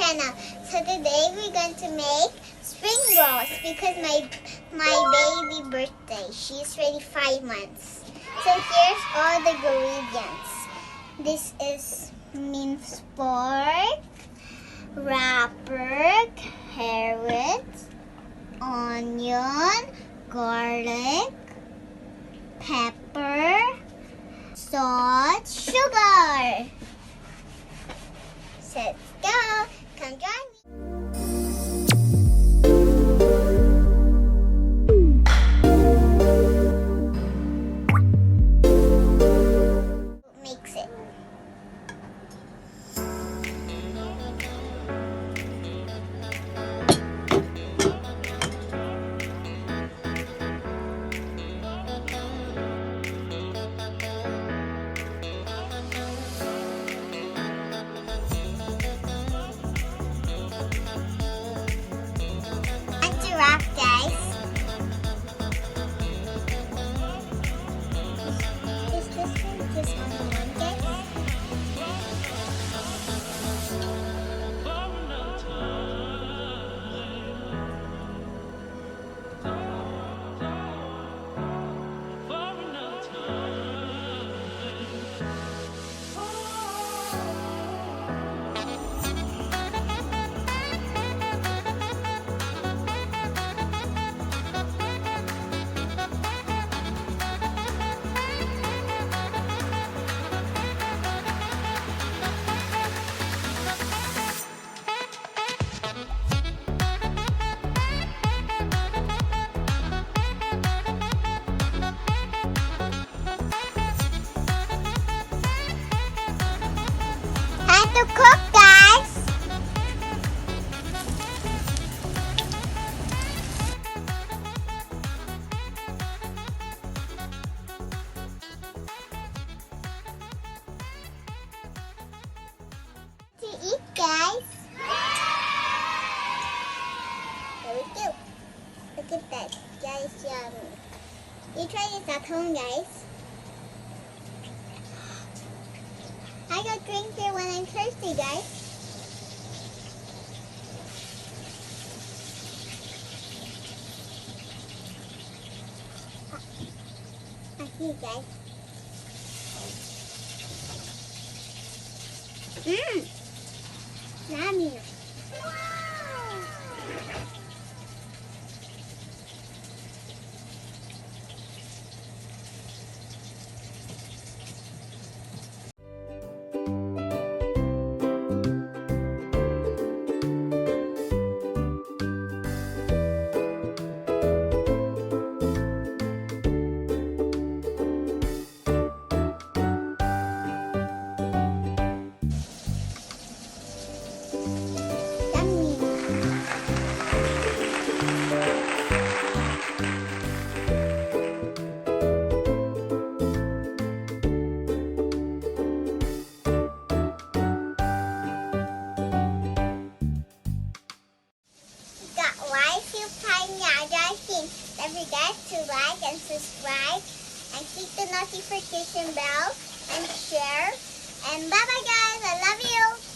channel. So today we're going to make spring rolls because my baby birthday. She's already 5 months. So here's all the ingredients. This is minced pork, wrapper, carrots, onion, garlic, pepper, salt, sugar. So let's go. Come join me. Mix it. Wrap, guys. Is this one just on the one, guys? Time to cook, guys. To eat, guys. There we go. Look at that, guys. Yummy. You try this at home, guys. I got drink here when I'm thirsty, guys. I see, guys. Yummy. Don't forget to like and subscribe and click the notification bell and share. And bye bye guys, I love you.